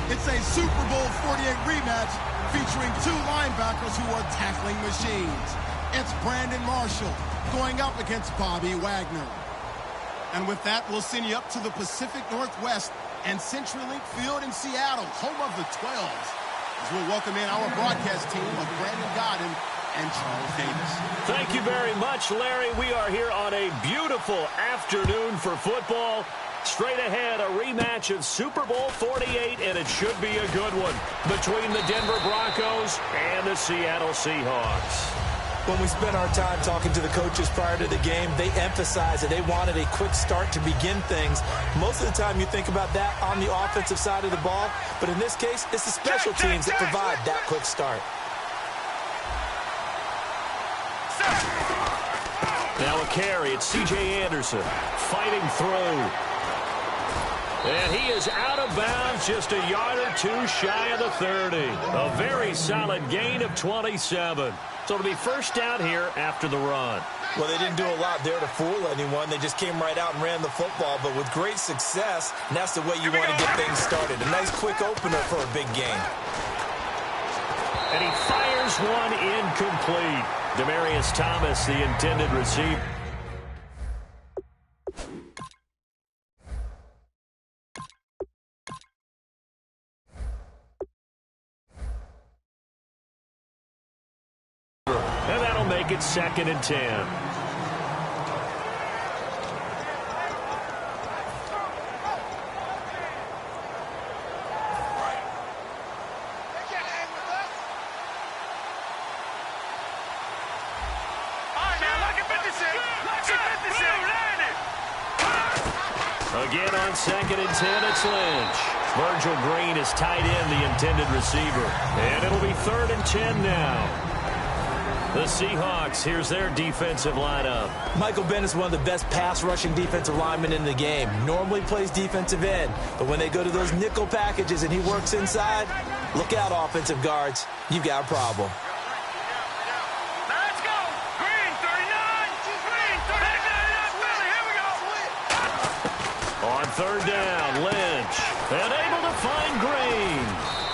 It's a Super Bowl 48 rematch featuring two linebackers who are tackling machines. It's Brandon Marshall going up against Bobby Wagner. And with that, we'll send you up to the Pacific Northwest and CenturyLink Field in Seattle, home of the 12s. As we'll welcome in our broadcast team of Brandon Godden and Charles Davis. Thank you very much, Larry. We are here on a beautiful afternoon for football. Straight ahead, a rematch of Super Bowl 48, and it should be a good one between the Denver Broncos and the Seattle Seahawks. When we spent our time talking to the coaches prior to the game, they emphasized that they wanted a quick start to begin things. Most of the time you think about that on the offensive side of the ball, but in this case, it's the special teams that provide that quick start. Now a carry, it's C.J. Anderson fighting through. And he is out of bounds, just a yard or two shy of the 30. A very solid gain of 27. So it'll be first down here after the run. Well, they didn't do a lot there to fool anyone. They just came right out and ran the football, but with great success, and that's the way you want to get things started. A nice quick opener for a big game. And he fires one incomplete. Demaryius Thomas, the intended receiver. And that'll make it 2nd and 10. Again on 2nd and 10, it's Lynch. Virgil Green is tight end, the intended receiver. And it'll be 3rd and 10 now. The Seahawks, here's their defensive lineup. Michael Bennett is one of the best pass-rushing defensive linemen in the game. Normally plays defensive end, but when they go to those nickel packages and he works inside, look out, offensive guards. You've got a problem. Let's go! Green, 39! Green, 39! Philly, here we go! On 3rd down, Lynch. And able to find Green.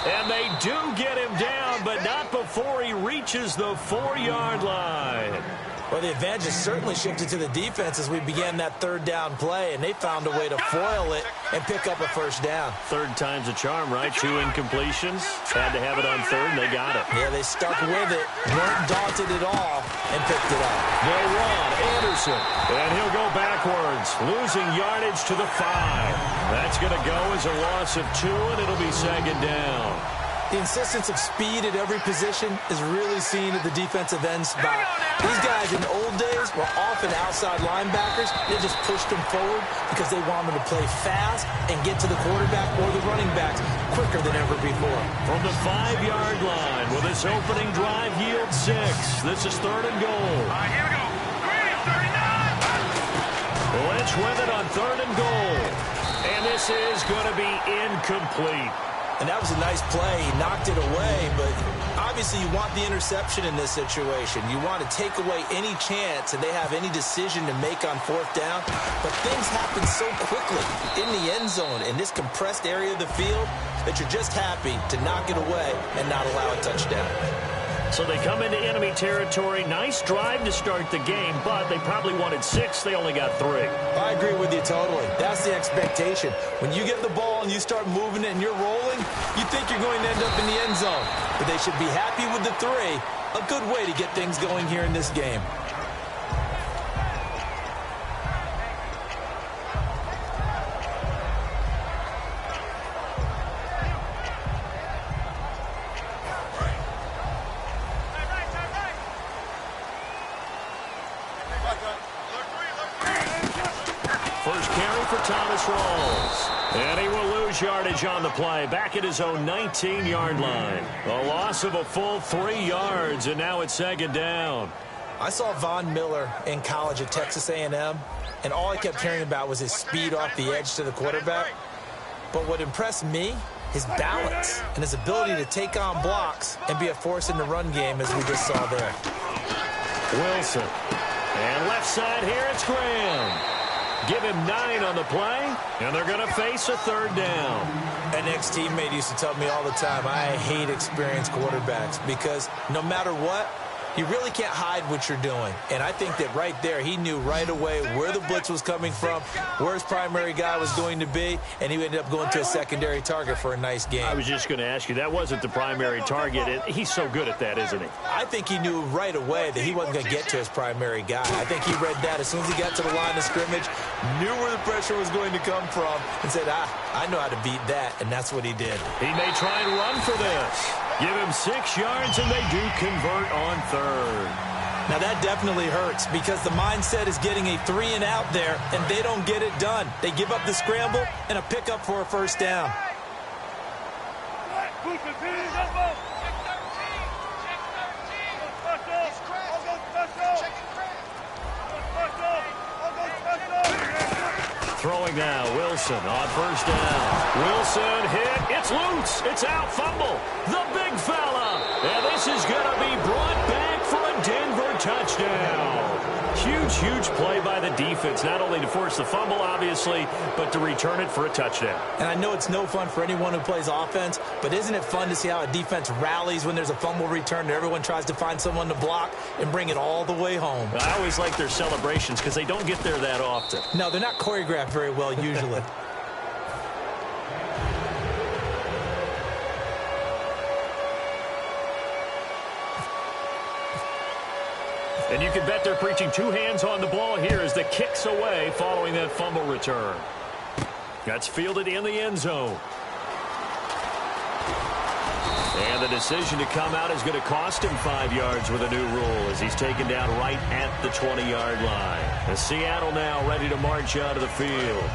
And they do get him down, but not before he reaches the 4-yard line. Well, the advantage has certainly shifted to the defense as we began that 3rd down play, and they found a way to foil it and pick up a first down. 3rd time's a charm, right? 2 incompletions. Had to have it on 3rd, and they got it. Yeah, they stuck with it, weren't daunted at all, and picked it up. They'll run Anderson, and he'll go backwards, losing yardage to the 5. That's going to go as a loss of 2, and it'll be 2nd down. The insistence of speed at every position is really seen at the defensive end spot. These guys in the old days were often outside linebackers. They just pushed them forward because they wanted to play fast and get to the quarterback or the running backs quicker than ever before. From the 5-yard line, will this opening drive yield 6? This is 3rd and goal. All right, here we go. Green, 39! Lynch with it on 3rd and goal. And this is going to be incomplete. And that was a nice play. He knocked it away, but obviously you want the interception in this situation. You want to take away any chance and they have any decision to make on 4th down. But things happen so quickly in the end zone in this compressed area of the field that you're just happy to knock it away and not allow a touchdown. So they come into enemy territory. Nice drive to start the game, but they probably wanted 6. They only got 3. I agree with you totally. That's the expectation. When you get the ball and you start moving it and you're rolling, you think you're going to end up in the end zone. But they should be happy with the 3. A good way to get things going here in this game. Thomas rolls. And he will lose yardage on the play. Back at his own 19-yard line. A loss of a full 3 yards, and now it's 2nd down. I saw Von Miller in college at Texas A&M, and all I kept hearing about was his speed off the edge to the quarterback. But what impressed me, his balance and his ability to take on blocks and be a force in the run game, as we just saw there. Wilson. And left side here, it's Graham. Give him 9 on the play, and they're going to face a 3rd down. An ex-teammate used to tell me all the time, I hate experienced quarterbacks because no matter what, you really can't hide what you're doing. And I think that right there, he knew right away where the blitz was coming from, where his primary guy was going to be, and he ended up going to a secondary target for a nice game. I was just going to ask you, that wasn't the primary target. He's so good at that, isn't he? I think he knew right away that he wasn't going to get to his primary guy. I think he read that as soon as he got to the line of scrimmage, knew where the pressure was going to come from, and said, I know how to beat that, and that's what he did. He may try and run for this. Give him 6 yards, and they do convert on 3rd. Now, that definitely hurts because the mindset is getting a 3-and-out there, and they don't get it done. They give up the scramble and a pickup for a 1st down. Throwing now, Wilson on 1st down. Wilson hit. It's loose. It's out. Fumble. The big fella. And this is going to be brought back for a Denver touchdown. Huge play by the defense, not only to force the fumble, obviously, but to return it for a touchdown. And I know it's no fun for anyone who plays offense, but isn't it fun to see how a defense rallies when there's a fumble return and everyone tries to find someone to block and bring it all the way home? I always like their celebrations because they don't get there that often. No, they're not choreographed very well usually. And you can bet they're preaching 2 hands on the ball here as the kick's away following that fumble return. That's fielded in the end zone. And the decision to come out is going to cost him 5 yards with a new rule as he's taken down right at the 20-yard line. And Seattle now ready to march out of the field.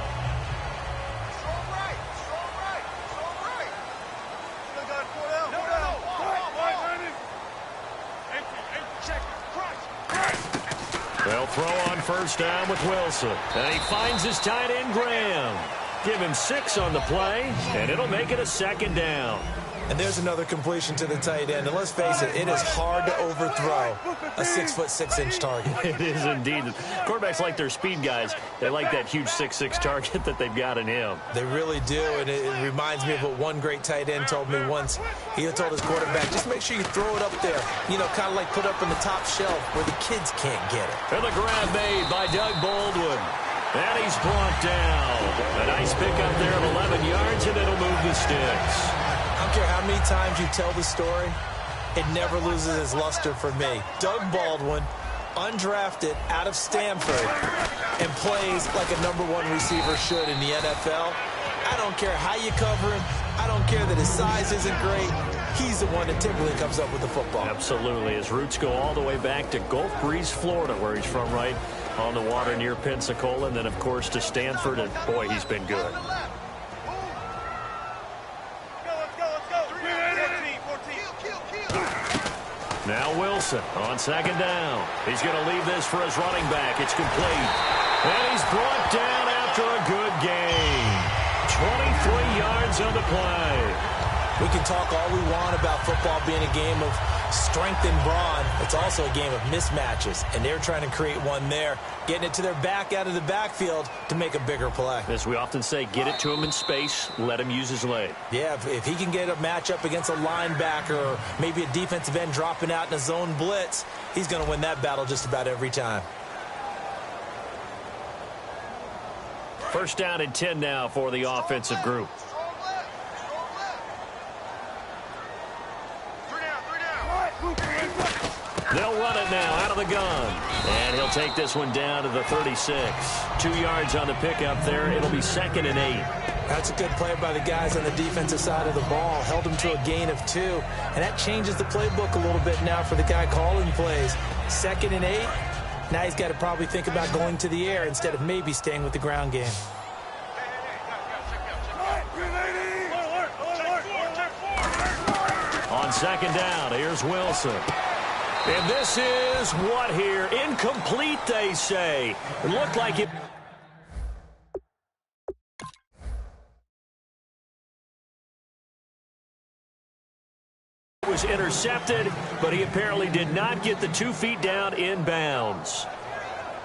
They'll throw on 1st down with Wilson. And he finds his tight end, Graham. Give him 6 on the play, and it'll make it a 2nd down. And there's another completion to the tight end. And let's face it, it is hard to overthrow a 6'6" target. It is indeed. Quarterbacks like their speed guys. They like that huge 6'6" target that they've got in him. They really do, and it reminds me of what one great tight end told me once. He told his quarterback, just make sure you throw it up there, you know, kind of like put up in the top shelf where the kids can't get it. And the grab made by Doug Baldwin. And he's brought down. A nice pickup there of 11 yards, and it'll move the sticks. I don't care how many times you tell the story, it never loses its luster for me. Doug Baldwin, undrafted out of Stanford, and plays like a #1 receiver should in the NFL. I don't care how you cover him. I don't care that his size isn't great. He's the one that typically comes up with the football. Absolutely. His roots go all the way back to Gulf Breeze, Florida, where he's from, right on the water near Pensacola, and then, of course, to Stanford, and, boy, he's been good. Now Wilson on 2nd down. He's going to leave this for his running back. It's complete. And he's brought down after a good gain. 23 yards on the play. We can talk all we want about football being a game of strength and brawn. It's also a game of mismatches, and they're trying to create one there, getting it to their back out of the backfield to make a bigger play. As we often say, get it to him in space, let him use his leg. Yeah, if he can get a matchup against a linebacker or maybe a defensive end dropping out in a zone blitz, he's going to win that battle just about every time. 1st down and 10 now for the offensive group. They'll run it now out of the gun. And he'll take this one down to the 36. 2 yards on the pickup there. It'll be 2nd and 8. That's a good play by the guys on the defensive side of the ball. Held him to a gain of 2. And that changes the playbook a little bit now for the guy calling plays. 2nd and 8. Now he's got to probably think about going to the air instead of maybe staying with the ground game. On 2nd down, here's Wilson. And this is what here? Incomplete, they say. It looked like it was intercepted, but he apparently did not get the 2 feet down in bounds.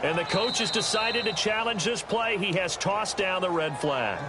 And the coach has decided to challenge this play. He has tossed down the red flag.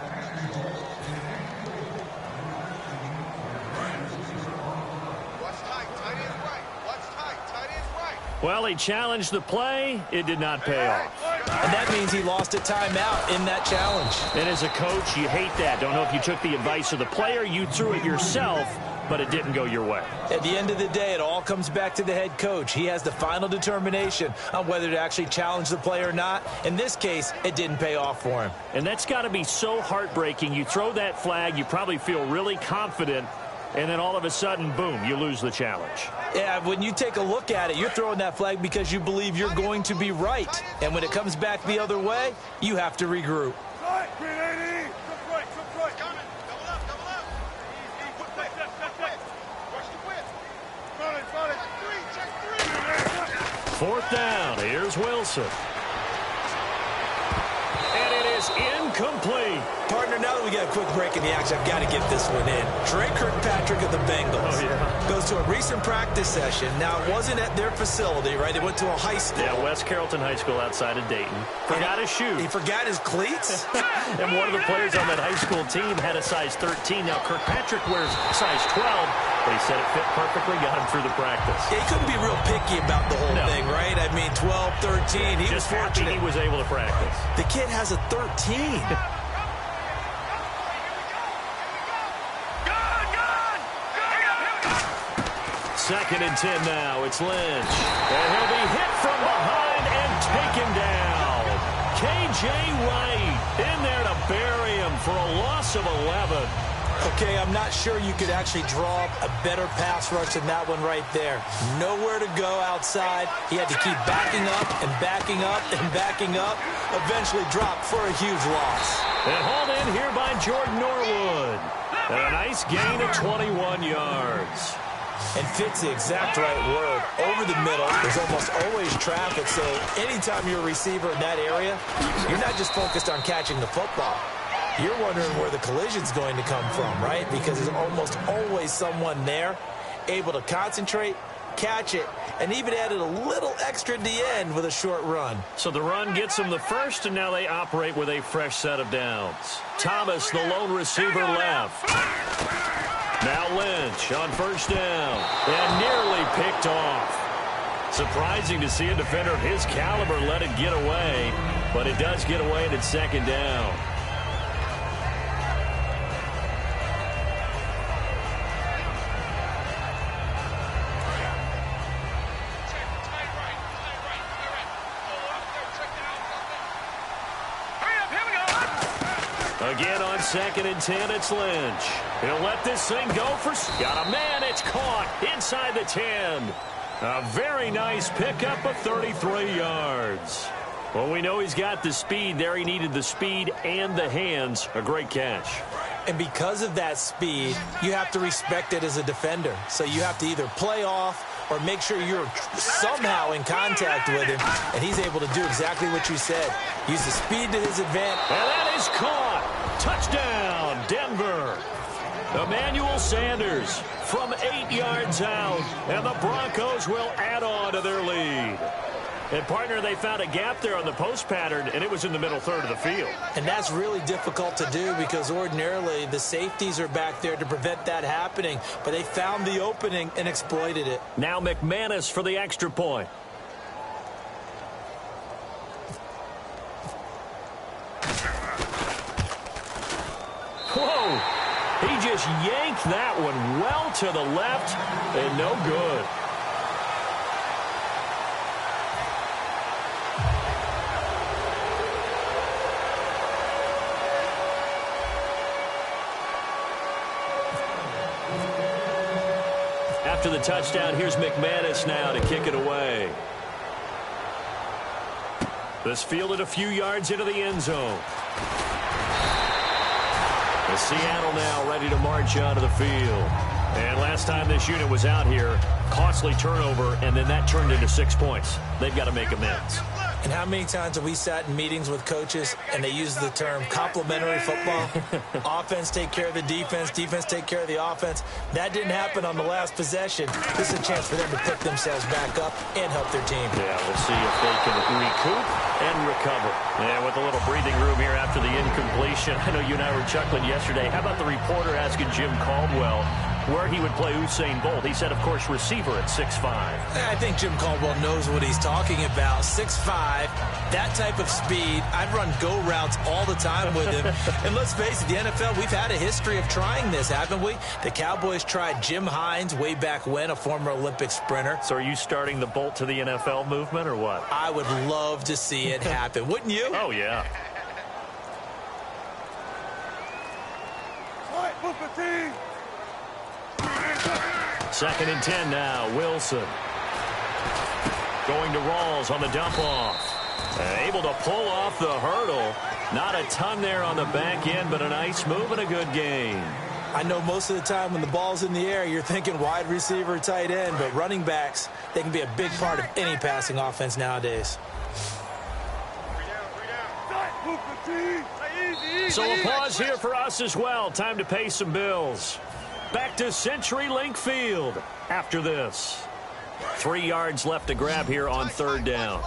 Well, he challenged the play. It did not pay off. And that means he lost a timeout in that challenge. And as a coach, you hate that. Don't know if you took the advice of the player. You threw it yourself, but it didn't go your way. At the end of the day, it all comes back to the head coach. He has the final determination on whether to actually challenge the play or not. In this case, it didn't pay off for him. And that's got to be so heartbreaking. You throw that flag, you probably feel really confident, and then all of a sudden, boom, you lose the challenge. Yeah, when you take a look at it, you're throwing that flag because you believe you're going to be right. And when it comes back the other way, you have to regroup. Fourth down. Here's Wilson. And it is incomplete. Partner, now that we got a quick break in the action, I've got to get this one in. Trey Kirkpatrick of the Bengals goes to a recent practice session. Now, it wasn't at their facility, right? They went to a high school. Yeah, West Carrollton High School outside of Dayton. Forgot his shoes. He forgot his cleats? And one of the players on that high school team had a size 13. Now, Kirkpatrick wears size 12. But he said it fit perfectly, got him through the practice. Yeah, he couldn't be real picky about the whole thing, right? I mean, 12, 13. He was fortunate. He was able to practice. The kid has a 13. Second and 10 now. It's Lynch. And he'll be hit from behind and taken down. K.J. Wright in there to bury him for a loss of 11. Okay, I'm not sure you could actually draw up a better pass rush than that one right there. Nowhere to go outside. He had to keep backing up and backing up and backing up. Eventually dropped for a huge loss. And hauled in here by Jordan Norwood. And a nice gain of 21 yards. And fits the exact right word. Over the middle, there's almost always traffic. So anytime you're a receiver in that area, you're not just focused on catching the football. You're wondering where the collision's going to come from, right? Because there's almost always someone there able to concentrate, catch it, and even added a little extra at the end with a short run. So the run gets them the first, and now they operate with a fresh set of downs. Thomas, the lone receiver, left. Now Lynch on first down, and nearly picked off. Surprising to see a defender of his caliber let it get away, but it does get away, and it's second down. Again on second and 10, it's Lynch. He'll let this thing go for... Got a man, it's caught inside the 10. A very nice pickup of 33 yards. Well, we know he's got the speed there. He needed the speed and the hands. A great catch. And because of that speed, you have to respect it as a defender. So you have to either play off or make sure you're somehow in contact with him. And he's able to do exactly what you said. Use the speed to his advantage. And that is caught. Touchdown, Denver. Emmanuel Sanders from 8 yards out. And the Broncos will add on to their lead. And, partner, they found a gap there on the post pattern, and it was in the middle third of the field. And that's really difficult to do because ordinarily the safeties are back there to prevent that happening. But they found the opening and exploited it. Now McManus for the extra point. Whoa! He just yanked that one well to the left and no good. After the touchdown, here's McManus now to kick it away. This fielded a few yards into the end zone. The Seattle now ready to march out of the field. And last time this unit was out here, costly turnover, and then that turned into 6 points. They've got to make amends. And how many times have we sat in meetings with coaches and they use the term complementary football? Offense take care of the defense, defense take care of the offense. That didn't happen on the last possession. This is a chance for them to pick themselves back up and help their team. Yeah, we'll see if they can recoup and recover. And with a little breathing room here after the incompletion. I know you and I were chuckling yesterday. How about the reporter asking Jim Caldwell where he would play Usain Bolt? He said, of course, receiver at 6'5". I think Jim Caldwell knows what he's talking about. 6'5", that type of speed. I'd run go routes all the time with him. And let's face it, the NFL, we've had a history of trying this, haven't we? The Cowboys tried Jim Hines way back when, a former Olympic sprinter. So are you starting the Bolt to the NFL movement or what? I would love to see it happen. Wouldn't you? Oh, yeah. Second and 10 now. Wilson going to Rawls on the dump off. Able to pull off the hurdle. Not a ton there on the back end, but a nice move and a good gain. I know most of the time when the ball's in the air, you're thinking wide receiver, tight end, but running backs, they can be a big part of any passing offense nowadays. So a pause here for us as well. Time to pay some bills. Back to CenturyLink Field after this. 3 yards left to grab here on third down.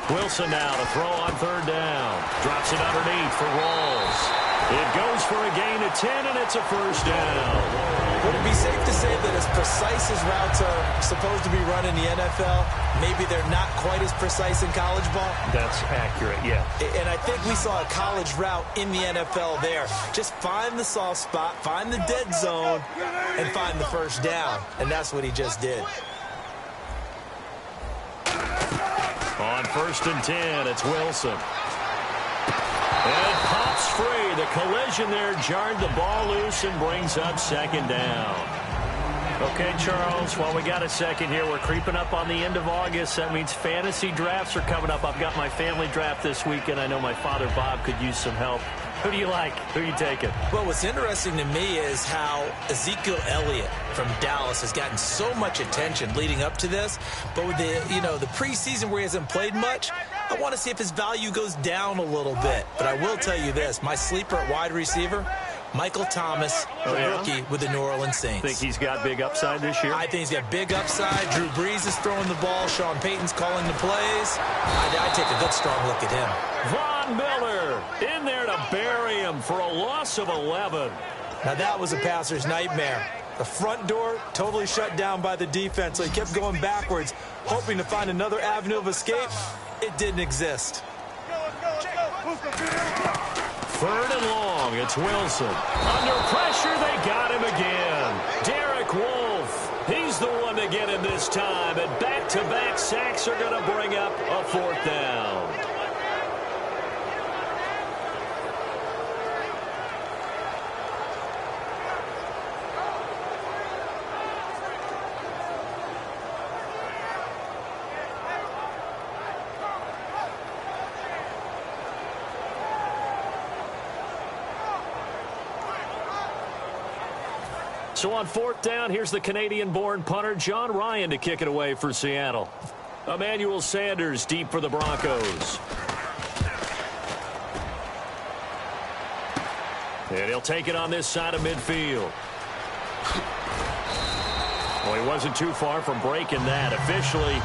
Wilson now to throw on third down. Drops it underneath for Rawls. It goes for a gain of 10, and it's a first down. Would it be safe to say that as precise as routes are supposed to be run in the NFL, maybe they're not quite as precise in college ball? That's accurate, yeah. And I think we saw a college route in the NFL there. Just find the soft spot, find the dead zone, and find the first down. And that's what he just did. On first and 10, it's Wilson. And it pops free. The collision there jarred the ball loose and brings up second down. Okay, Charles, while we got a second here, we're creeping up on the end of August. That means fantasy drafts are coming up. I've got my family draft this weekend. I know my father, Bob, could use some help. Who do you like? Who are you taking? Well, what's interesting to me is how Ezekiel Elliott from Dallas has gotten so much attention leading up to this. But with the preseason where he hasn't played much, I want to see if his value goes down a little bit. But I will tell you this, my sleeper at wide receiver, Michael Thomas, rookie with the New Orleans Saints. Think he's got big upside this year? I think he's got big upside. Drew Brees is throwing the ball. Sean Payton's calling the plays. I'd take a good, strong look at him. Von Miller in there to bury him for a loss of 11. Now, that was a passer's nightmare. The front door totally shut down by the defense, so he kept going backwards, hoping to find another avenue of escape. It didn't exist. Third and long, it's Wilson. Under pressure, they got him again. Derek Wolfe, he's the one to get him this time, and back-to-back sacks are going to bring up a fourth down. So on fourth down, here's the Canadian-born punter John Ryan to kick it away for Seattle. Emmanuel Sanders deep for the Broncos. And he'll take it on this side of midfield. Well, he wasn't too far from breaking that. Officially,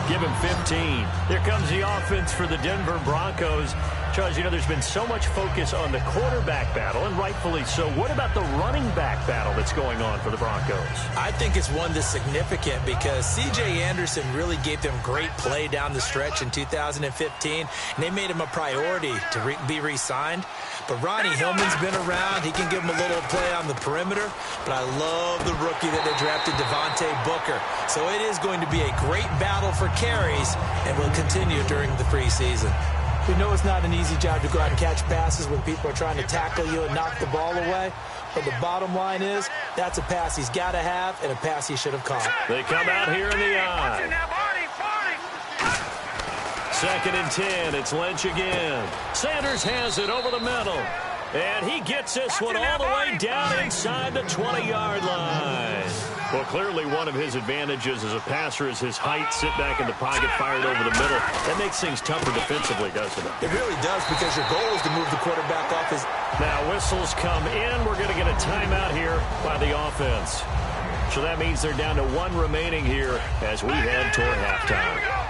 give him 15. Here comes the offense for the Denver Broncos. Charles, there's been so much focus on the quarterback battle, and rightfully so. What about the running back battle that's going on for the Broncos? I think it's one that's significant because C.J. Anderson really gave them great play down the stretch in 2015, and they made him a priority to be re-signed. But Ronnie Hillman's been around. He can give him a little play on the perimeter. But I love the rookie that they drafted, Devontae Booker. So it is going to be a great battle for carries and will continue during the preseason. We know it's not an easy job to go out and catch passes when people are trying to tackle you and knock the ball away. But the bottom line is that's a pass he's got to have and a pass he should have caught. They come out here in the eye. 2nd and 10. It's Lynch again. Sanders has it over the middle. And he gets this one all the way down inside the 20-yard line. Well, clearly one of his advantages as a passer is his height. Sit back in the pocket, fired over the middle. That makes things tougher defensively, doesn't it? It really does, because your goal is to move the quarterback off his... Now whistles come in. We're going to get a timeout here by the offense. So that means they're down to 1 remaining here as we head toward halftime.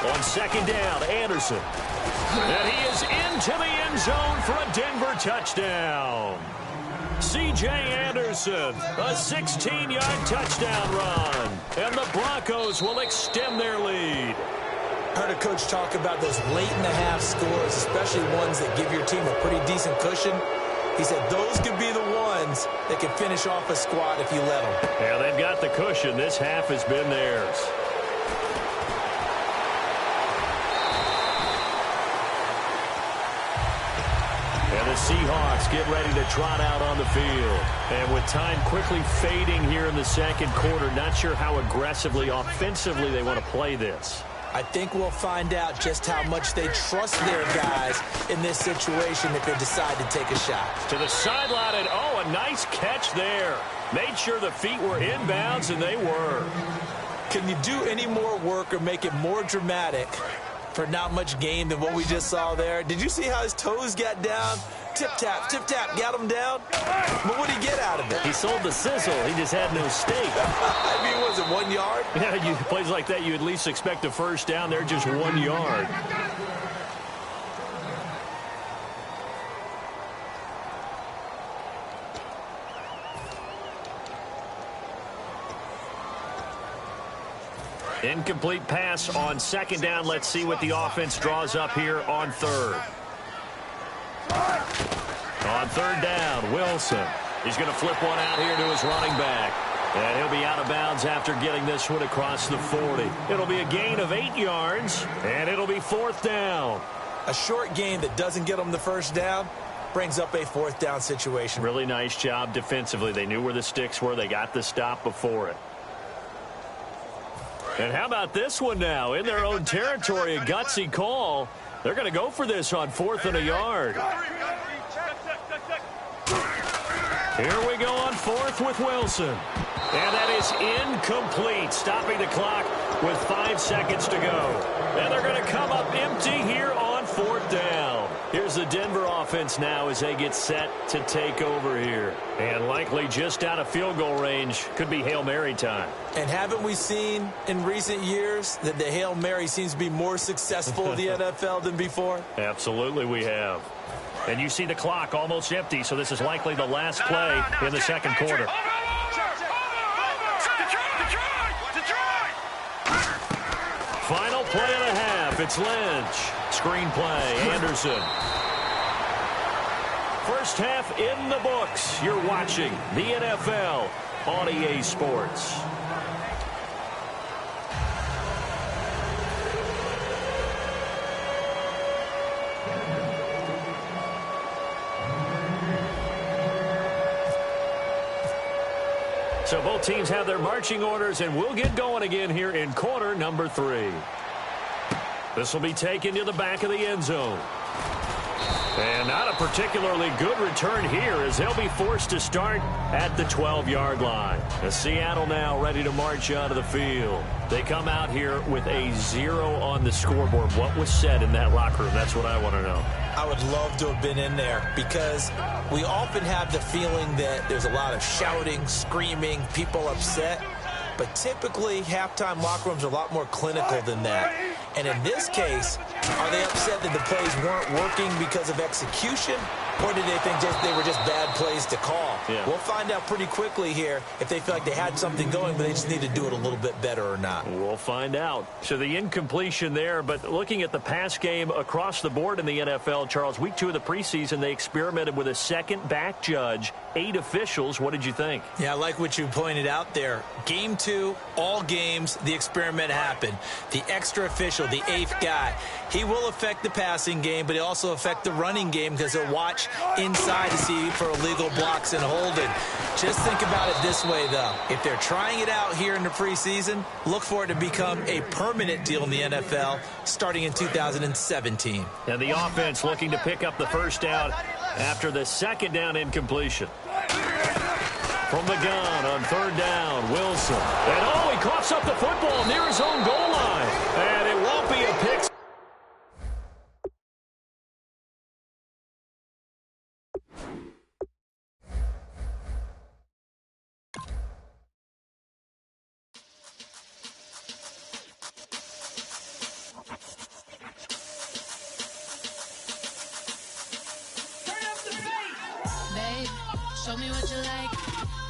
On 2nd down, Anderson. And he is into the end zone for a Denver touchdown. C.J. Anderson, a 16-yard touchdown run. And the Broncos will extend their lead. I heard a coach talk about those late-in-the-half scores, especially ones that give your team a pretty decent cushion. He said those could be the ones that can finish off a squad if you let them. Yeah, they've got the cushion. This half has been theirs. And the Seahawks get ready to trot out on the field. And with time quickly fading here in the 2nd quarter, not sure how aggressively, offensively they want to play this. I think we'll find out just how much they trust their guys in this situation if they decide to take a shot. To the sideline, and a nice catch there. Made sure the feet were inbounds, and they were. Can you do any more work or make it more dramatic for not much gain than what we just saw there? Did you see how his toes got down? Tip-tap, got him down. But what did he get out of it? He sold the sizzle. He just had no steak. I mean, was it 1 yard? Yeah, plays like that, you at least expect a first down. They're just 1 yard. Incomplete pass on 2nd down. Let's see what the offense draws up here on 3rd. On 3rd down, Wilson. He's going to flip one out here to his running back. And he'll be out of bounds after getting this one across the 40. It'll be a gain of 8 yards, and it'll be 4th down. A short gain that doesn't get them the first down brings up a 4th down situation. Really nice job defensively. They knew where the sticks were. They got the stop before it. And how about this one now? In their own territory, a gutsy call. They're going to go for this on 4th and a yard. Here we go on 4th with Wilson. And that is incomplete, stopping the clock with 5 seconds to go. And they're going to come up empty here on 4th down. Here's the Denver offense now as they get set to take over here. And likely just out of field goal range. Could be Hail Mary time. And haven't we seen in recent years that the Hail Mary seems to be more successful in the NFL than before? Absolutely we have. And you see the clock almost empty, so this is likely the last play in the 2nd quarter. Final play of the half. It's Lynch. Screen play, Anderson. First half in the books. You're watching the NFL on EA Sports. So both teams have their marching orders, and we'll get going again here in quarter number 3. This will be taken to the back of the end zone. And not a particularly good return here as they'll be forced to start at the 12-yard line. As Seattle now ready to march out of the field. They come out here with a 0 on the scoreboard. What was said in that locker room? That's what I want to know. I would love to have been in there because we often have the feeling that there's a lot of shouting, screaming, people upset. But typically, halftime locker rooms are a lot more clinical than that. And in this case, are they upset that the plays weren't working because of execution? Or did they think they were just bad plays to call? Yeah. We'll find out pretty quickly here if they feel like they had something going, but they just need to do it a little bit better or not. We'll find out. So the incompletion there, but looking at the pass game across the board in the NFL, Charles, week 2 of the preseason, they experimented with a second back judge, 8 officials. What did you think? Yeah, I like what you pointed out there. Game 2, all games, the experiment happened. The extra official, the 8th guy, he will affect the passing game, but he'll also affect the running game because he'll watch watch inside to see for illegal blocks and holding. Just think about it this way, though. If they're trying it out here in the preseason, look for it to become a permanent deal in the NFL starting in 2017. And the offense looking to pick up the first down after the second down incompletion. From the gun on third down, Wilson. And he coughs up the football near his own goal line. And it won't be a pick. Show me what you like.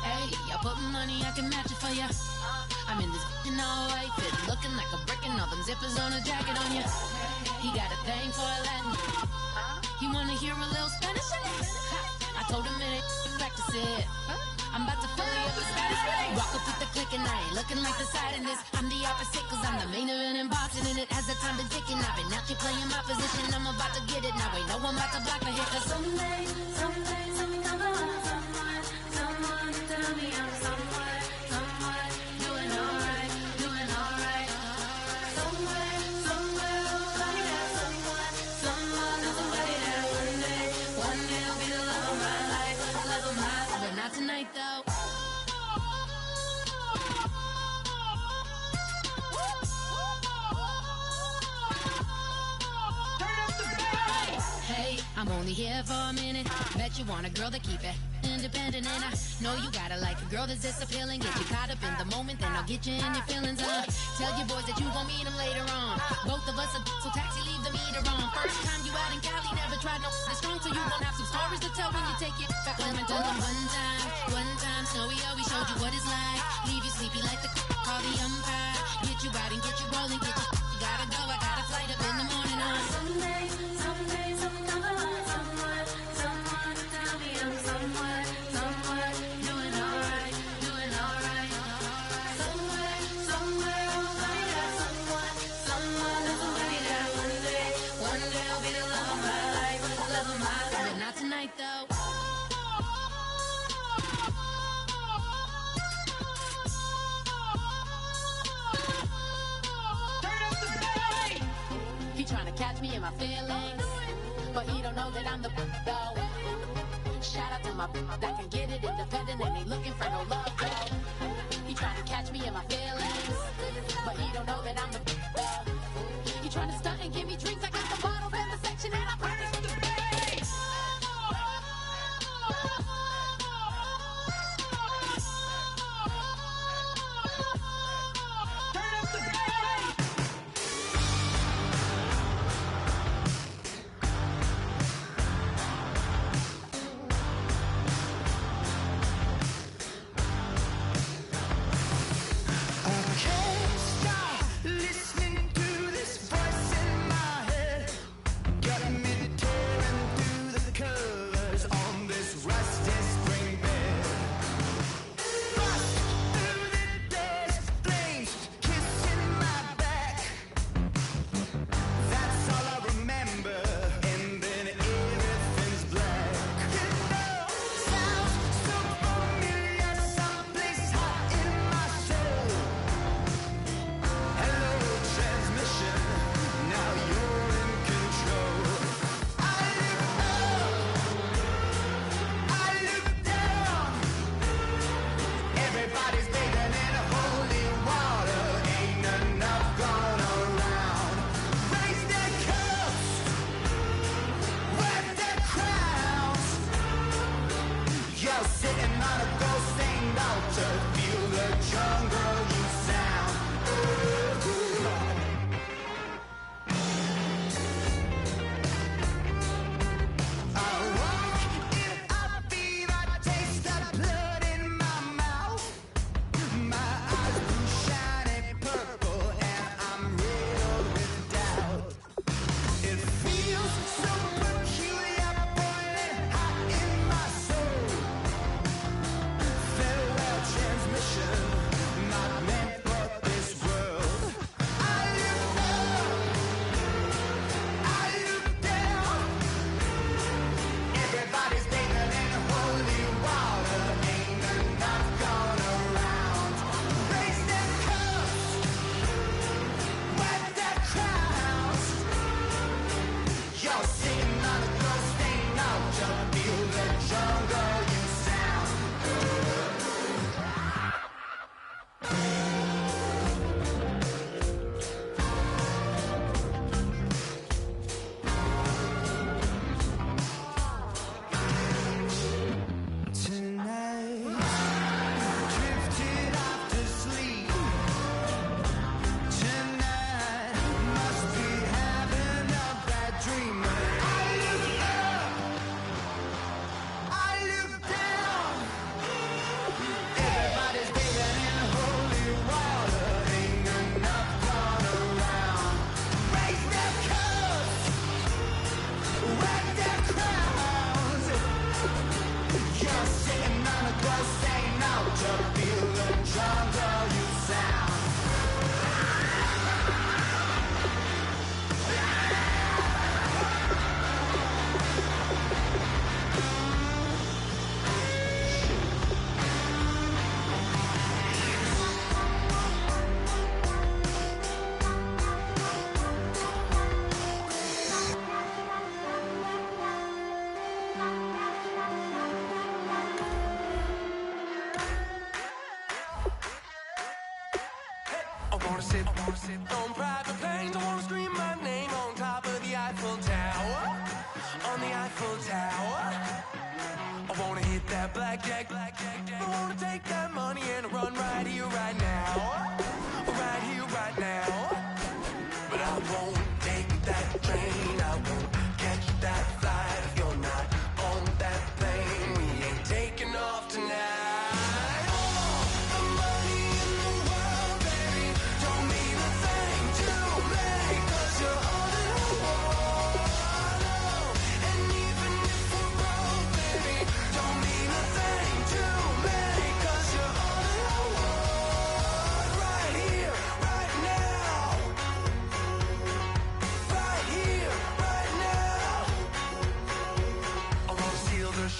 Hey, I put money, I can match it for ya. I'm in this all white fit, looking like a brick and all them zippers on a jacket on ya. He got a thing for a Latin. He wanna hear a little Spanish? I told him it ain't practice it. I'm about to fully up the Spanish. Walk up with the click and I ain't looking like the side in this. I'm the opposite cause I'm the main event in boxing and it has the time been ticking. I've been out here playing my position, I'm about to get it. Now ain't no one about to block the hit cause someday, something come along. Someone tell me I'm somewhere, doing alright. Somewhere, somebody that someone, somebody that one day will be the love of my life, but not tonight though. Hey, I'm only here for a minute. Bet you want a girl to keep it independent, and I know you gotta like a girl that's this appealing. Get you caught up in the moment, then I'll get you in your feelings. Tell your boys that you gon' meet them later on. Both of us are so taxi, leave the meter on. First time you out in Cali, never tried no strong, so you gon' have some stories to tell when you take it back home and tell them one time, Snowy always showed you what it's like. Leave you sleepy like the call the umpire. Get you out and get you rolling, get you gotta go. I got a flight up in the morning on someday, something come along. Someone tell me I'm somewhere, doing alright. Somewhere, somebody that somebody that one day will be the love of my life, but not tonight though. He trying to catch me in my feelings, but he don't know that I'm the though. Shout out to my that can get it independent and ain't looking for no love though. He trying to catch me in my feelings, but he don't know that I'm the though. He trying to stunt and give me drinks. I got the bottle in the section and I promise to pay. sit on private planes. I wanna scream my name on top of the Eiffel Tower. On the Eiffel Tower. I wanna hit that blackjack. I wanna take that money and run right here, right now. Right here, right now. But I won't take that train. I won't catch that flight if you're not on that plane. We ain't taking off tonight.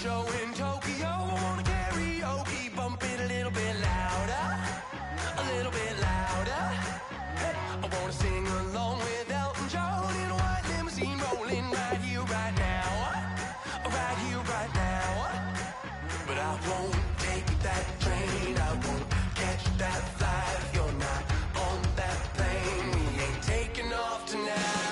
Show in Tokyo, I wanna karaoke, bump it a little bit louder, a little bit louder. Hey, I wanna sing along with Elton John in a white limousine rolling right here, right now, right here, right now. But I won't take that train, I won't catch that flight if you're not on that plane. We ain't taking off tonight.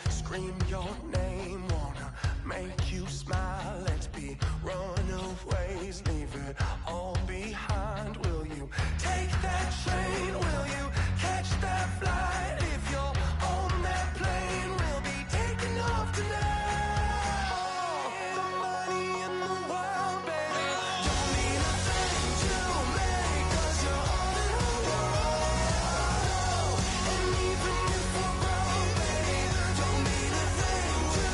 Scream your name, wanna make you smile. Let's be runaways, leave it all behind. Will you take that train? Will you catch that flight? If you're on that plane, we'll be taking off tonight. The money in the world, baby, don't mean a thing to me, 'cause you're all in the world. And even if we're broke, baby, don't mean a thing to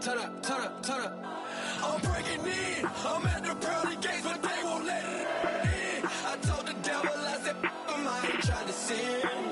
turn up, turn up, turn up. I'm breaking in. I'm at the pearly gates, but they won't let it in. I told the devil, I said, I ain't trying to sin.